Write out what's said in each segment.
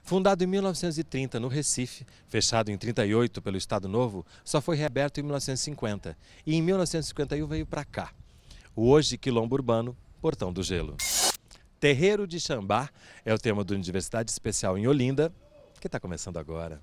Fundado em 1930 no Recife, fechado em 38 pelo Estado Novo, só foi reaberto em 1950 e em 1951 veio para cá. O hoje quilombo urbano, Portão do Gelo. Terreiro de Xambá é o tema da Universidade Especial em Olinda, que está começando agora.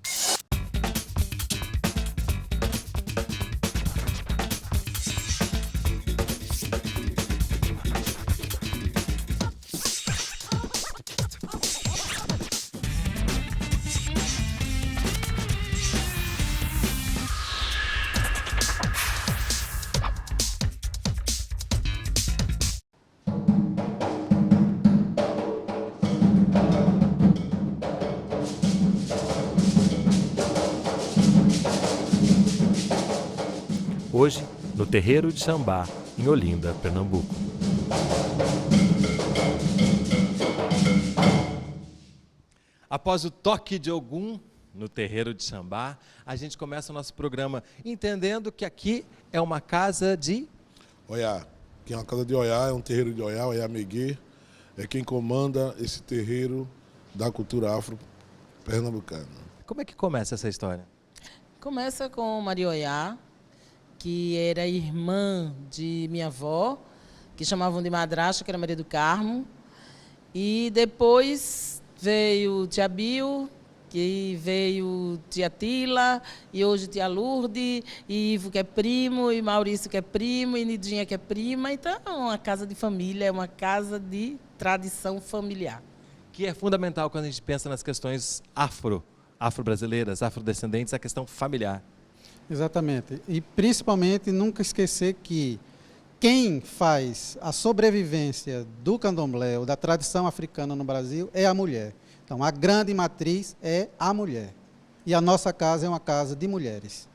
Hoje, no Terreiro de Xambá, em Olinda, Pernambuco. Após o toque de Ogum no Terreiro de Xambá, a gente começa o nosso programa entendendo que aqui é uma casa de Oiá. Aqui é uma casa de Oiá, é um terreiro de Oiá, Oiá Meguê. É quem comanda esse terreiro da cultura afro-pernambucana. Como é que começa essa história? Começa com Maria Oiá, que era irmã de minha avó, que chamavam de madrasta, que era Maria do Carmo. E depois veio tia Bio, que veio tia Tila, e hoje tia Lourdes, e Ivo que é primo, e Maurício que é primo, e Nidinha que é prima. Então é uma casa de família, é uma casa de tradição familiar. Que é fundamental quando a gente pensa nas questões afro-brasileiras, afrodescendentes, a questão familiar. Exatamente. E principalmente nunca esquecer que quem faz a sobrevivência do candomblé ou da tradição africana no Brasil é a mulher. Então, a grande matriz é a mulher. E a nossa casa é uma casa de mulheres.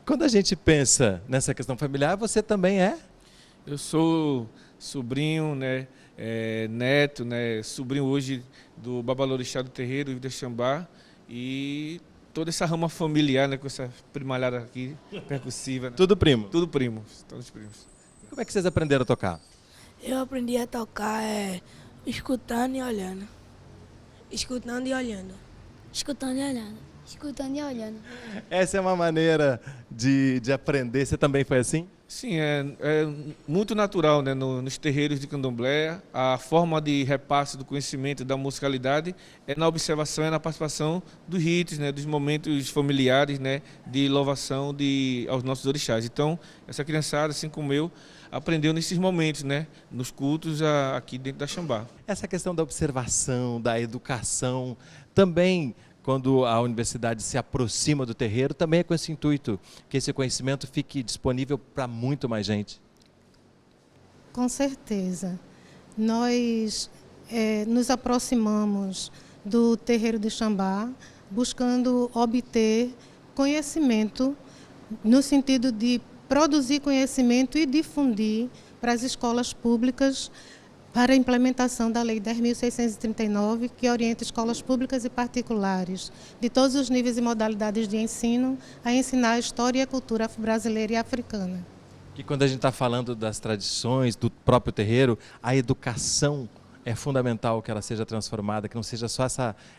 Quando a gente pensa nessa questão familiar, você também é? Eu sou sobrinho, né, neto, né, sobrinho hoje do Babalorixá do Terreiro, Ivo de Xambá, e toda essa rama familiar, né, com essa primalhada aqui, percussiva. Né? Tudo primo? Tudo primos, todos primos. E como é que vocês aprenderam a tocar? Eu aprendi a tocar escutando e olhando. Escutando e olhando. Escutando e olhando. Escutando e olhando. Essa é uma maneira de aprender. Você também foi assim? Sim, é muito natural, né, nos terreiros de candomblé. A forma de repasse do conhecimento da musicalidade é na observação, é na participação dos ritos, né, dos momentos familiares, né, de louvação aos nossos orixás. Então, essa criançada, assim como eu, aprendeu nesses momentos, né, nos cultos aqui dentro da Xambá. Essa questão da observação, da educação, também quando a universidade se aproxima do terreiro, também é com esse intuito, que esse conhecimento fique disponível para muito mais gente. Com certeza. Nós nos aproximamos do terreiro de Xambá, buscando obter conhecimento, no sentido de produzir conhecimento e difundir para as escolas públicas para a implementação da Lei 10.639, que orienta escolas públicas e particulares, de todos os níveis e modalidades de ensino, a ensinar a história e a cultura afro-brasileira e africana. Que quando a gente está falando das tradições, do próprio terreiro, a educação é fundamental que ela seja transformada, que não seja só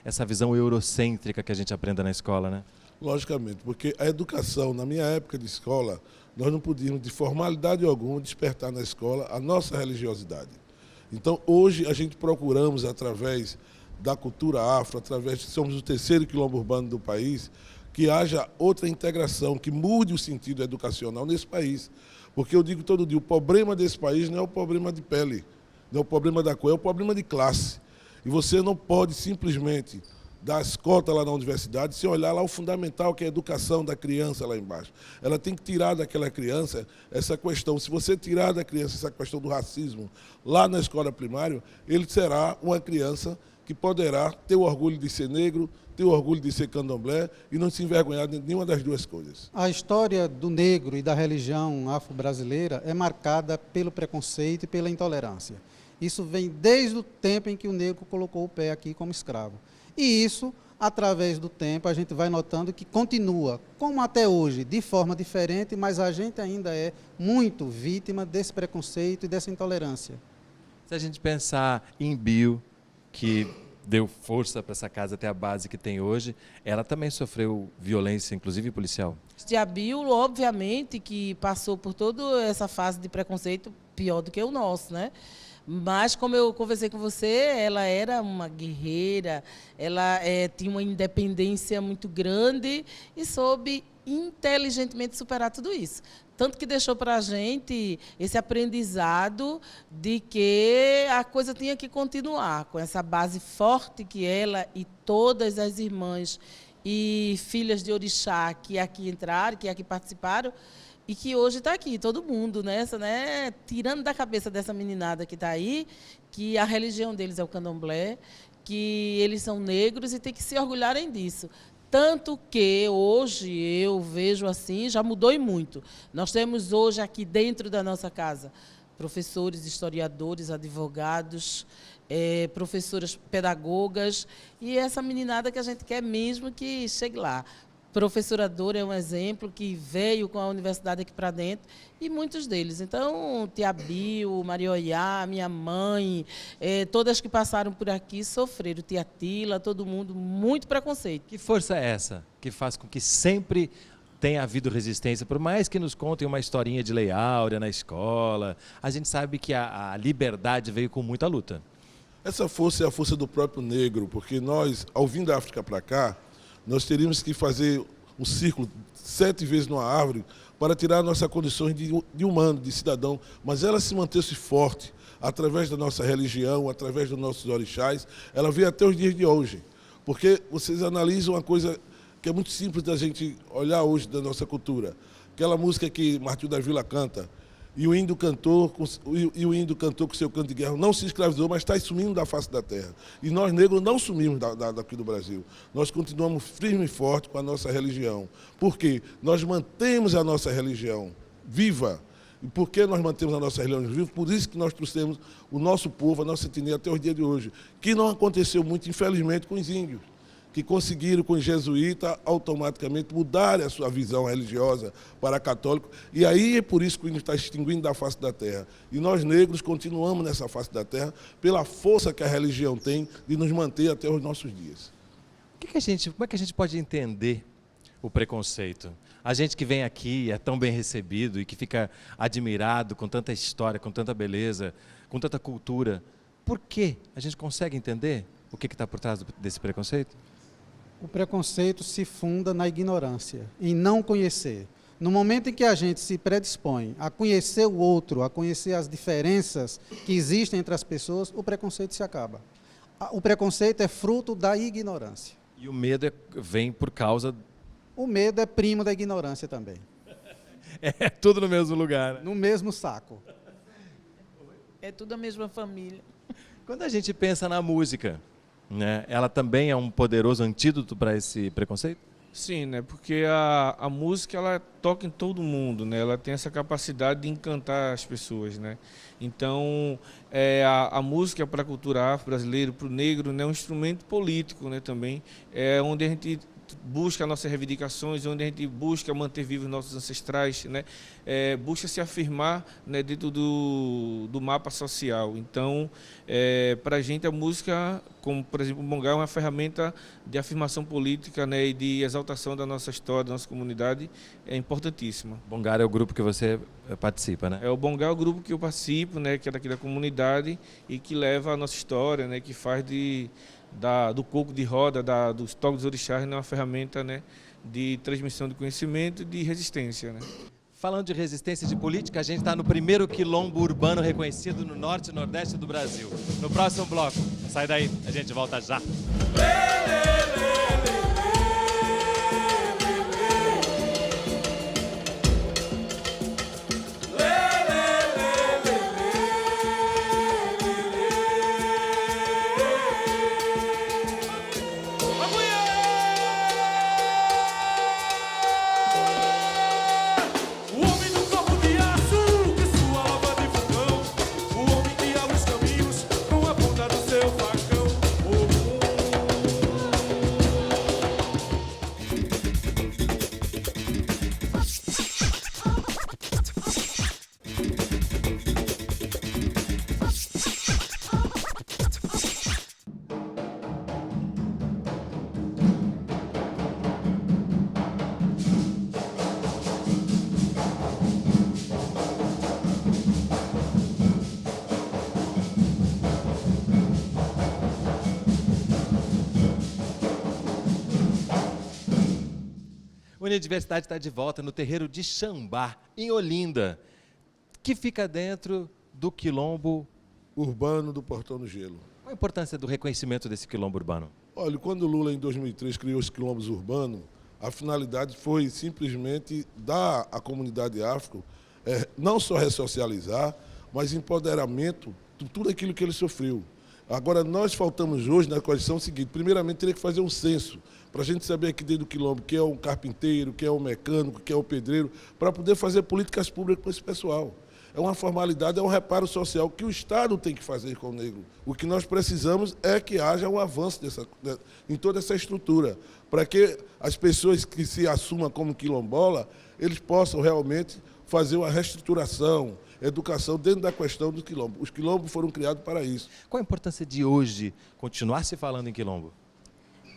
essa visão eurocêntrica que a gente aprenda na escola, né? Logicamente, porque a educação, na minha época de escola, nós não podíamos, de formalidade alguma, despertar na escola a nossa religiosidade. Então, hoje, a gente procuramos, através da cultura afro, através de somos o terceiro quilombo urbano do país, que haja outra integração, que mude o sentido educacional nesse país. Porque eu digo todo dia, o problema desse país não é o problema de pele, não é o problema da cor, é o problema de classe. E você não pode simplesmente dar as cotas lá na universidade sem olhar lá o fundamental, que é a educação da criança lá embaixo. Ela tem que tirar daquela criança essa questão. Se você tirar da criança essa questão do racismo lá na escola primária, ele será uma criança que poderá ter o orgulho de ser negro, ter o orgulho de ser candomblé e não se envergonhar de nenhuma das duas coisas. A história do negro e da religião afro-brasileira é marcada pelo preconceito e pela intolerância. Isso vem desde o tempo em que o negro colocou o pé aqui como escravo. E isso, através do tempo, a gente vai notando que continua, como até hoje, de forma diferente, mas a gente ainda é muito vítima desse preconceito e dessa intolerância. Se a gente pensar em Bio, que deu força para essa casa ter a base que tem hoje, ela também sofreu violência, inclusive policial. Tia Bill, obviamente, que passou por toda essa fase de preconceito pior do que o nosso, né? Mas, como eu conversei com você, ela era uma guerreira, ela tinha uma independência muito grande e soube inteligentemente superar tudo isso. Tanto que deixou para a gente esse aprendizado de que a coisa tinha que continuar, com essa base forte que ela e todas as irmãs e filhas de orixá que aqui entraram, que aqui participaram, e que hoje está aqui, todo mundo, né, tirando da cabeça dessa meninada que está aí, que a religião deles é o candomblé, que eles são negros e tem que se orgulharem disso. Tanto que hoje eu vejo assim, já mudou e muito. Nós temos hoje aqui dentro da nossa casa professores, historiadores, advogados, professoras pedagogas, e essa meninada que a gente quer mesmo que chegue lá. Professora Dora é um exemplo que veio com a universidade aqui para dentro, e muitos deles. Então, Tia Bill, Maria Oiá, minha mãe, todas que passaram por aqui sofreram. Tia Tila, todo mundo, muito preconceito. Que força é essa que faz com que sempre tenha havido resistência? Por mais que nos contem uma historinha de Lei Áurea na escola, a gente sabe que a liberdade veio com muita luta. Essa força é a força do próprio negro, porque nós, ao vir da África para cá, nós teríamos que fazer um círculo 7 vezes numa árvore para tirar nossas condições de humano, de cidadão, mas ela se manteve forte através da nossa religião, através dos nossos orixás, ela veio até os dias de hoje. Porque vocês analisam uma coisa que é muito simples da gente olhar hoje da nossa cultura. Aquela música que Martinho da Vila canta, e o índio cantou com seu canto de guerra, não se escravizou, mas está sumindo da face da terra. E nós, negros, não sumimos daqui do Brasil. Nós continuamos firme e forte com a nossa religião. Por quê? Nós mantemos a nossa religião viva. E por que nós mantemos a nossa religião viva? Por isso que nós trouxemos o nosso povo, a nossa etnia até os dias de hoje. Que não aconteceu muito, infelizmente, com os índios, que conseguiram, com os jesuítas, automaticamente mudar a sua visão religiosa para católico. E aí é por isso que o índio está extinguindo da face da terra. E nós, negros, continuamos nessa face da terra pela força que a religião tem de nos manter até os nossos dias. Como é que a gente pode entender o preconceito? A gente que vem aqui é tão bem recebido e que fica admirado com tanta história, com tanta beleza, com tanta cultura. Por que a gente consegue entender o que está por trás desse preconceito? O preconceito se funda na ignorância, em não conhecer. No momento em que a gente se predispõe a conhecer o outro, a conhecer as diferenças que existem entre as pessoas, o preconceito se acaba. O preconceito é fruto da ignorância. E o medo vem por causa... O medo é primo da ignorância também. É tudo no mesmo lugar, né? No mesmo saco. É tudo a mesma família. Quando a gente pensa na música, né, ela também é um poderoso antídoto para esse preconceito? Sim, né? Porque a música ela toca em todo mundo, né? Ela tem essa capacidade de encantar as pessoas, né? Então, a música para a cultura afro-brasileira, para o negro, né, é um instrumento político, né? Também é onde a gente busca nossas reivindicações, onde a gente busca manter vivos nossos ancestrais, né? Busca se afirmar, né, dentro do mapa social. Então, para a gente a música, como por exemplo o bongá, é uma ferramenta de afirmação política, né, e de exaltação da nossa história, da nossa comunidade, é importantíssima. Bongá é o grupo que você participa, né? O bongá é o grupo que eu participo, né, que é daqui da comunidade e que leva a nossa história, né, que faz do coco de roda, dos toques dos orixás, né, uma ferramenta, né, de transmissão de conhecimento e de resistência, né. Falando de resistência e de política, a gente está no primeiro quilombo urbano reconhecido no norte e nordeste do Brasil. No próximo bloco, sai daí, a gente volta já. Universidade está de volta no terreiro de Xambá, em Olinda, que fica dentro do quilombo. Urbano do Portão do Gelo. Qual a importância do reconhecimento desse quilombo urbano? Olha, quando o Lula, em 2003, criou os quilombos urbanos, a finalidade foi simplesmente dar à comunidade afro não só ressocializar, mas empoderamento de tudo aquilo que ele sofreu. Agora, nós faltamos hoje na condição seguinte: primeiramente, teria que fazer um censo, para a gente saber aqui dentro do quilombo quem é o carpinteiro, quem é o mecânico, quem é o pedreiro, para poder fazer políticas públicas para esse pessoal. É uma formalidade, é um reparo social que o Estado tem que fazer com o negro. O que nós precisamos é que haja um avanço em toda essa estrutura, para que as pessoas que se assumam como quilombola, eles possam realmente fazer uma reestruturação, educação dentro da questão do quilombo. Os quilombos foram criados para isso. Qual a importância de hoje continuar se falando em quilombo?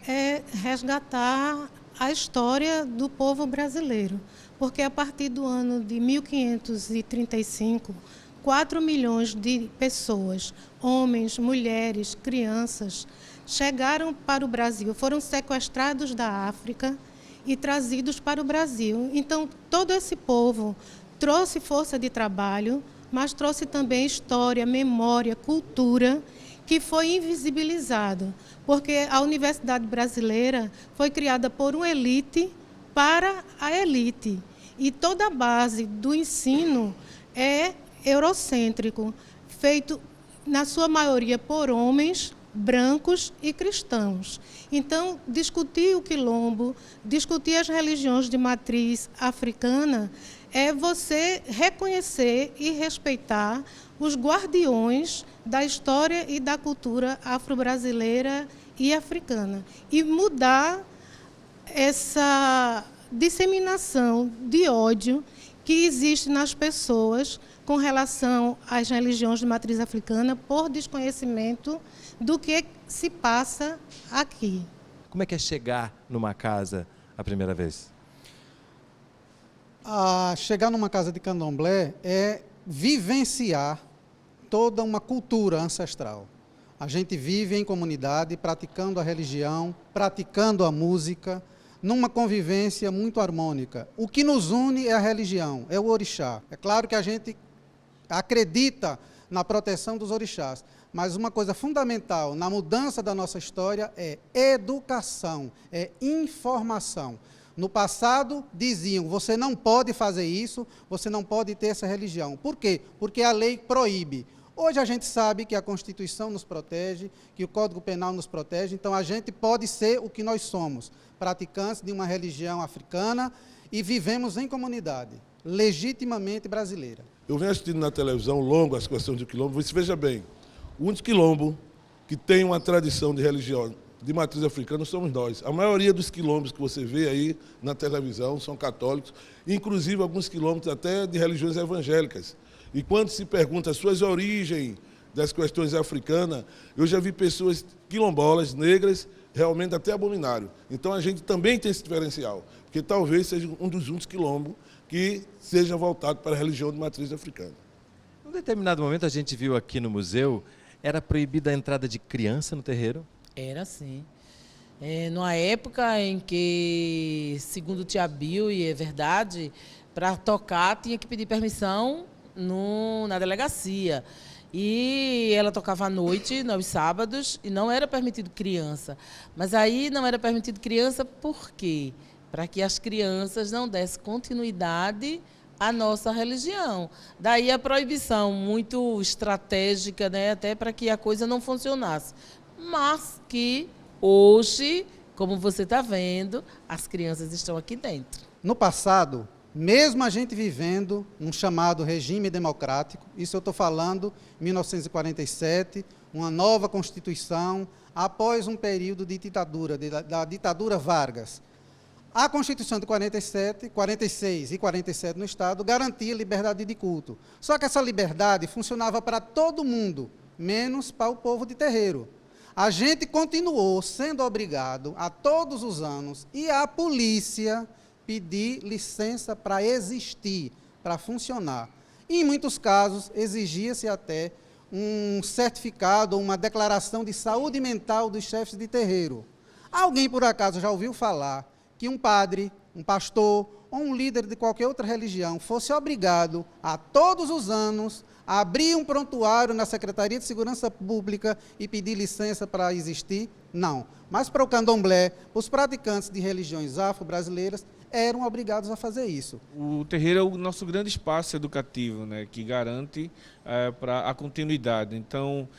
É resgatar a história do povo brasileiro, porque a partir do ano de 1535, 4 milhões de pessoas, homens, mulheres, crianças, chegaram para o Brasil, foram sequestrados da África e trazidos para o Brasil. Então, todo esse povo trouxe força de trabalho, mas trouxe também história, memória, cultura, que foi invisibilizado, porque a Universidade Brasileira foi criada por uma elite para a elite. E toda a base do ensino é eurocêntrico, feito, na sua maioria, por homens brancos e cristãos. Então, discutir o quilombo, discutir as religiões de matriz africana, é você reconhecer e respeitar os guardiões da história e da cultura afro-brasileira e africana. E mudar essa disseminação de ódio que existe nas pessoas com relação às religiões de matriz africana por desconhecimento do que se passa aqui. Como é que é chegar numa casa a primeira vez? Chegar numa casa de candomblé é vivenciar toda uma cultura ancestral. A gente vive em comunidade, praticando a religião, praticando a música, numa convivência muito harmônica. O que nos une é a religião, é o orixá. É claro que a gente acredita na proteção dos orixás, mas uma coisa fundamental na mudança da nossa história é educação, é informação. No passado, diziam, você não pode fazer isso, você não pode ter essa religião. Por quê? Porque a lei proíbe. Hoje a gente sabe que a Constituição nos protege, que o Código Penal nos protege, então a gente pode ser o que nós somos, praticantes de uma religião africana e vivemos em comunidade, legitimamente brasileira. Eu venho assistindo na televisão longo as questões do quilombo, você veja bem, o único quilombo que tem uma tradição de religião de matriz africana somos nós. A maioria dos quilombos que você vê aí na televisão são católicos, inclusive alguns quilombos até de religiões evangélicas. E quando se pergunta as suas origens das questões africanas, eu já vi pessoas quilombolas, negras, realmente até abominário. Então a gente também tem esse diferencial, porque talvez seja um dos únicos quilombos que seja voltado para a religião de matriz africana. Num determinado momento a gente viu aqui no museu, era proibida a entrada de criança no terreiro? Era sim. Numa época em que, segundo Tia Bill, e é verdade, para tocar tinha que pedir permissão na delegacia. E ela tocava à noite, nos sábados, e não era permitido criança. Mas aí não era permitido criança por quê? Para que as crianças não dessem continuidade à nossa religião. Daí a proibição, muito estratégica, né, até para que a coisa não funcionasse. Mas que hoje, como você está vendo, as crianças estão aqui dentro. No passado, mesmo a gente vivendo num chamado regime democrático, isso eu estou falando em 1947, uma nova Constituição, após um período de ditadura, da ditadura Vargas. A Constituição de 47, 46 e 47 no Estado garantia liberdade de culto. Só que essa liberdade funcionava para todo mundo, menos para o povo de terreiro. A gente continuou sendo obrigado a todos os anos e a polícia pedir licença para existir, para funcionar. E, em muitos casos, exigia-se até um certificado ou uma declaração de saúde mental dos chefes de terreiro. Alguém, por acaso, já ouviu falar que um padre, um pastor ou um líder de qualquer outra religião fosse obrigado a todos os anos a abrir um prontuário na Secretaria de Segurança Pública e pedir licença para existir? Não. Mas para o candomblé, os praticantes de religiões afro-brasileiras eram obrigados a fazer isso. O terreiro é o nosso grande espaço educativo, né, que garante para a continuidade. Então,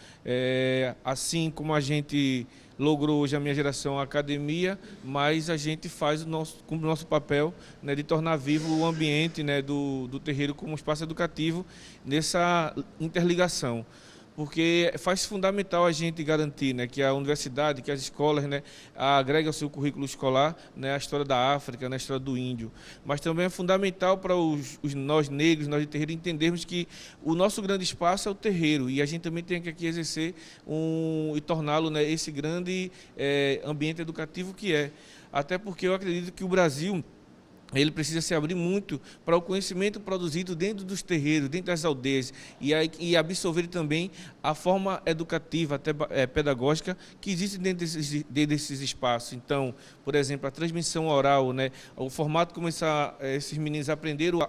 assim como a gente logrou hoje a minha geração a academia, mas a gente cumpre o nosso papel, né, de tornar vivo o ambiente, né, do terreiro como espaço educativo nessa interligação. Porque faz fundamental a gente garantir, né, que a universidade, que as escolas, né, agreguem ao seu currículo escolar, né, a história da África, né, a história do índio. Mas também é fundamental para nós negros, nós de terreiro, entendermos que o nosso grande espaço é o terreiro e a gente também tem que aqui exercer e torná-lo, né, esse grande ambiente educativo que é. Até porque eu acredito que o Brasil ele precisa se abrir muito para o conhecimento produzido dentro dos terreiros, dentro das aldeias, e absorver também a forma educativa, até pedagógica, que existe dentro desses espaços. Então, por exemplo, a transmissão oral, né, o formato como esses meninos aprenderam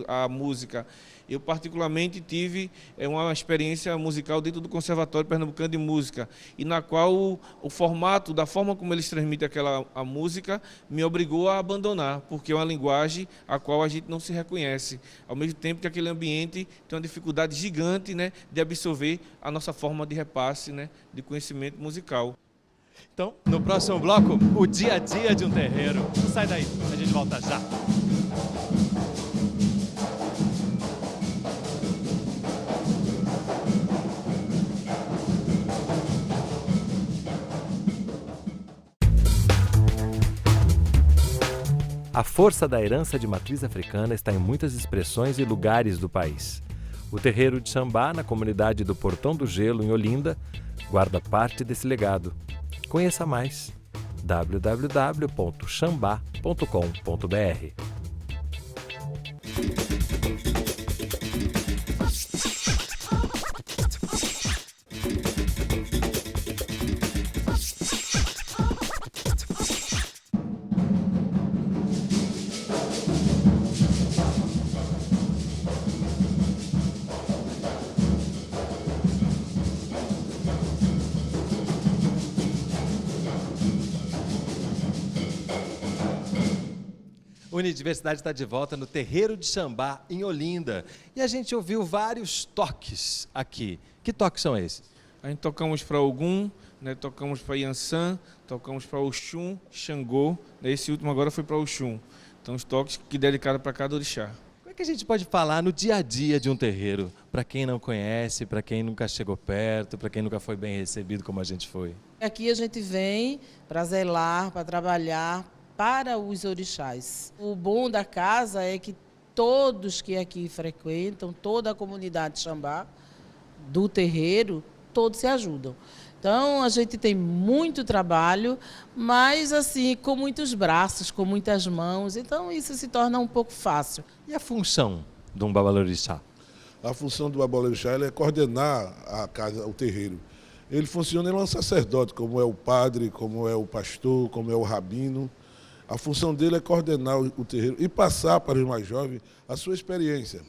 a música. Eu, particularmente, tive uma experiência musical dentro do Conservatório Pernambucano de Música, e na qual o formato, da forma como eles transmitem a música, me obrigou a abandonar, porque é uma linguagem a qual a gente não se reconhece, ao mesmo tempo que aquele ambiente tem uma dificuldade gigante, né, de absorver a nossa forma de repasse, né, de conhecimento musical. Então, no próximo bloco, o dia a dia de um terreiro. Não sai daí, a gente volta já. A força da herança de matriz africana está em muitas expressões e lugares do país. O terreiro de Xambá, na comunidade do Portão do Gelo, em Olinda, guarda parte desse legado. Conheça mais. www.xambá.com.br. Unidiversidade está de volta no Terreiro de Xambá, em Olinda. E a gente ouviu vários toques aqui. Que toques são esses? A gente tocamos para Ogum, né, tocamos para Yansan, tocamos para Oxum, Xangô, né, esse último agora foi para Oxum. Então, os toques que dedicaram para cada orixá. Como é que a gente pode falar no dia a dia de um terreiro? Para quem não conhece, para quem nunca chegou perto, para quem nunca foi bem recebido como a gente foi. Aqui a gente vem para zelar, para trabalhar para os orixás. O bom da casa é que todos que aqui frequentam, toda a comunidade Xambá, do terreiro, todos se ajudam. Então, a gente tem muito trabalho, mas assim, com muitos braços, com muitas mãos, então isso se torna um pouco fácil. E a função de um babalorixá? A função do babalorixá é coordenar a casa, o terreiro. Ele funciona, ele é um sacerdote, como é o padre, como é o pastor, como é o rabino. A função dele é coordenar o terreiro e passar para os mais jovens a sua experiência.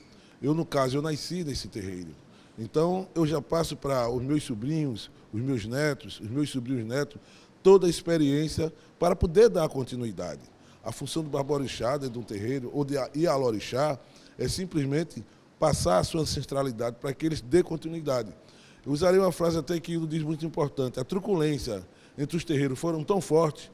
Eu, no caso, eu nasci nesse terreiro. Então, eu já passo para os meus sobrinhos, os meus netos, os meus sobrinhos netos, toda a experiência para poder dar continuidade. A função do babalorixá dentro de um terreiro, ou de ialorixá, é simplesmente passar a sua ancestralidade para que eles dêem continuidade. Eu usarei uma frase até que o diz muito importante. A truculência entre os terreiros foram tão fortes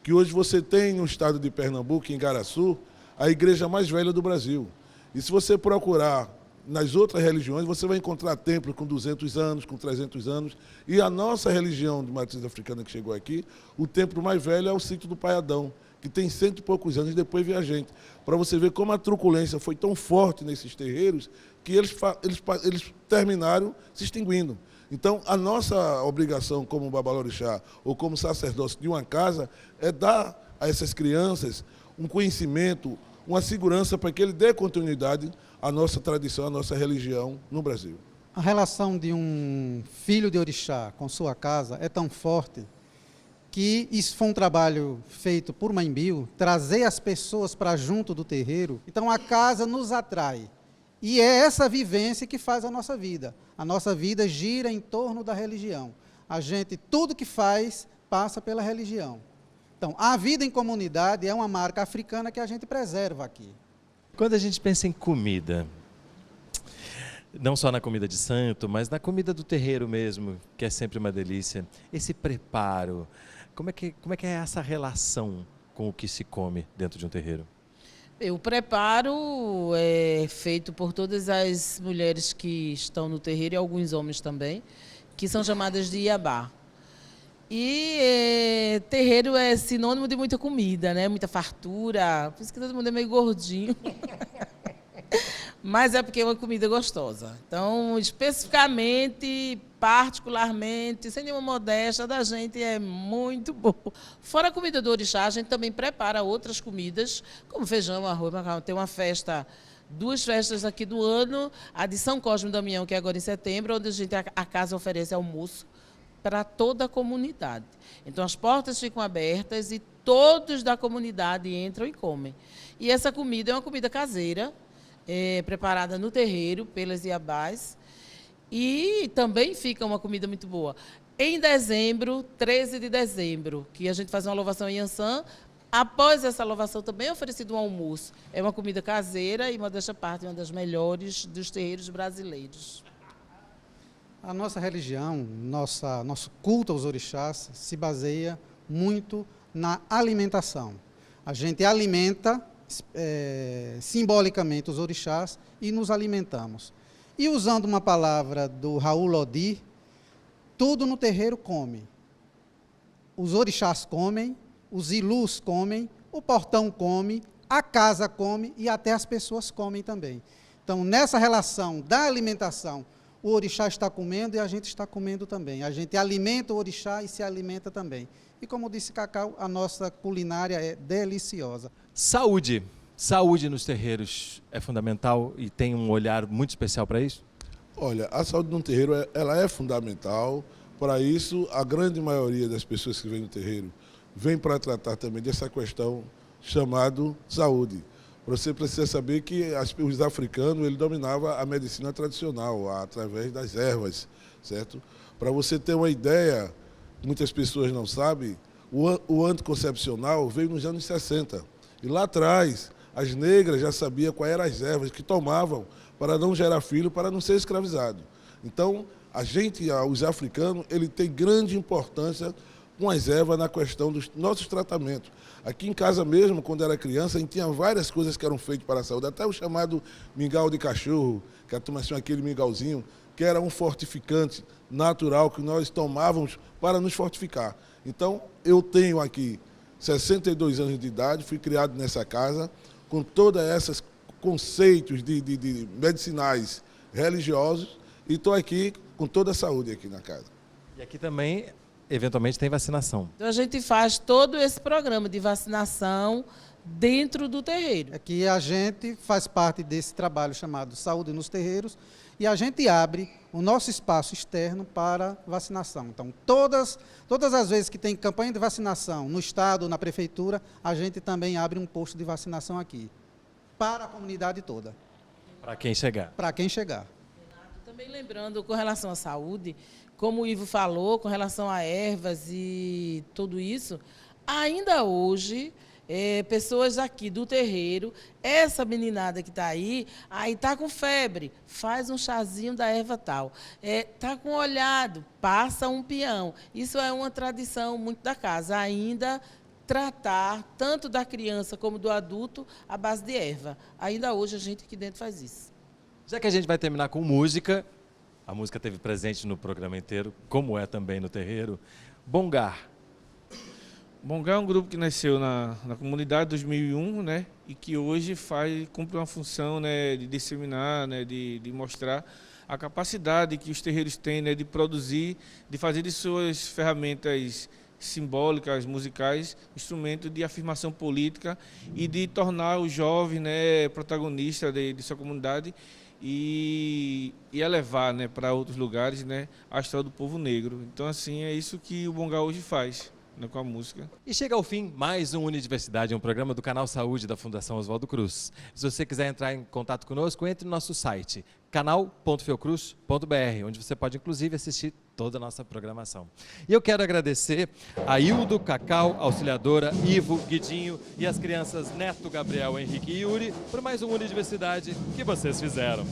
que hoje você tem no estado de Pernambuco, em Igaraçu, a igreja mais velha do Brasil. E se você procurar nas outras religiões, você vai encontrar templos com 200 anos, com 300 anos. E a nossa religião de matriz africana que chegou aqui, o templo mais velho é o sítio do Paiadão, que tem 100 e poucos anos, e depois veio a gente. Para você ver como a truculência foi tão forte nesses terreiros, que eles terminaram se extinguindo. Então, a nossa obrigação como babalorixá ou como sacerdócio de uma casa é dar a essas crianças um conhecimento, uma segurança para que ele dê continuidade à nossa tradição, à nossa religião no Brasil. A relação de um filho de orixá com sua casa é tão forte que isso foi um trabalho feito por Mãe Bill, trazer as pessoas para junto do terreiro. Então a casa nos atrai. E é essa vivência que faz a nossa vida. A nossa vida gira em torno da religião. A gente, tudo que faz, passa pela religião. Então, a vida em comunidade é uma marca africana que a gente preserva aqui. Quando a gente pensa em comida, não só na comida de santo, mas na comida do terreiro mesmo, que é sempre uma delícia, esse preparo, como é que é essa relação com o que se come dentro de um terreiro? O preparo é feito por todas as mulheres que estão no terreiro e alguns homens também, que são chamadas de iabá. E terreiro é sinônimo de muita comida, né? Muita fartura, por isso que todo mundo é meio gordinho. Mas é porque é uma comida gostosa. Então, especificamente, particularmente, sem nenhuma modéstia, da gente é muito bom. Fora a comida do orixá, a gente também prepara outras comidas, como feijão, arroz, macarrão. Tem uma festa, 2 festas aqui do ano, a de São Cosme e Damião, que é agora em setembro, onde a casa oferece almoço para toda a comunidade. Então, as portas ficam abertas e todos da comunidade entram e comem. E essa comida é uma comida caseira, preparada no terreiro pelas iabás, e também fica uma comida muito boa. Em dezembro, 13 de dezembro, que a gente faz uma louvação em Iansã, após essa louvação também é oferecido um almoço. É uma comida caseira e, modéstia à parte, uma das melhores dos terreiros brasileiros. A nossa religião, nosso culto aos orixás se baseia muito na alimentação. A gente alimenta simbolicamente os orixás e nos alimentamos. E usando uma palavra do Raul Lodi, tudo no terreiro come. Os orixás comem, os ilus comem, o portão come, a casa come e até as pessoas comem também. Então, nessa relação da alimentação, o orixá está comendo e a gente está comendo também. A gente alimenta o orixá e se alimenta também. E como disse Cacau, a nossa culinária é deliciosa. Saúde. Saúde nos terreiros é fundamental e tem um olhar muito especial para isso? Olha, a saúde no terreiro ela é fundamental. Para isso, a grande maioria das pessoas que vêm no terreiro vem para tratar também dessa questão chamada saúde. Você precisa saber que os africanos ele dominava a medicina tradicional através das ervas, certo? Para você ter uma ideia, muitas pessoas não sabem, o anticoncepcional veio nos anos 60. E lá atrás, as negras já sabiam quais eram as ervas que tomavam para não gerar filho, para não ser escravizado. Então, os africanos, ele tem grande importância com as ervas na questão dos nossos tratamentos. Aqui em casa mesmo, quando era criança, a gente tinha várias coisas que eram feitas para a saúde, até o chamado mingau de cachorro, que a turma chama aquele mingauzinho, que era um fortificante natural que nós tomávamos para nos fortificar. Então, eu tenho aqui 62 anos de idade, fui criado nessa casa, com todos esses conceitos de medicinais religiosos, e estou aqui com toda a saúde aqui na casa. E aqui também, eventualmente, tem vacinação. Então, a gente faz todo esse programa de vacinação dentro do terreiro. É que a gente faz parte desse trabalho chamado Saúde nos Terreiros e a gente abre o nosso espaço externo para vacinação. Então, todas as vezes que tem campanha de vacinação no Estado, na Prefeitura, a gente também abre um posto de vacinação aqui, para a comunidade toda. Para quem chegar. Para quem chegar. Também lembrando, com relação à saúde, como o Ivo falou, com relação a ervas e tudo isso, ainda hoje, pessoas aqui do terreiro, essa meninada que está aí está com febre, faz um chazinho da erva tal. Está com olhado, passa um peão. Isso é uma tradição muito da casa, ainda tratar tanto da criança como do adulto à base de erva. Ainda hoje a gente aqui dentro faz isso. Já que a gente vai terminar com música, a música esteve presente no programa inteiro, como é também no terreiro, Bongar. Bongar é um grupo que nasceu na comunidade em 2001, né, e que hoje cumpre uma função, né, de disseminar, né, de mostrar a capacidade que os terreiros têm, né, de produzir, de fazer de suas ferramentas simbólicas, musicais, instrumento de afirmação política e de tornar o jovem, né, protagonista de sua comunidade e elevar, né, para outros lugares, né, a história do povo negro. Então, assim, é isso que o Bongar hoje faz. né, com a música. E chega ao fim mais um Unidiversidade, um programa do Canal Saúde da Fundação Oswaldo Cruz. Se você quiser entrar em contato conosco, entre no nosso site canal.fiocruz.br, onde você pode inclusive assistir toda a nossa programação. E eu quero agradecer a Hildo, Cacau, Auxiliadora, Ivo, Guidinho e as crianças Neto, Gabriel, Henrique e Yuri por mais um Unidiversidade que vocês fizeram.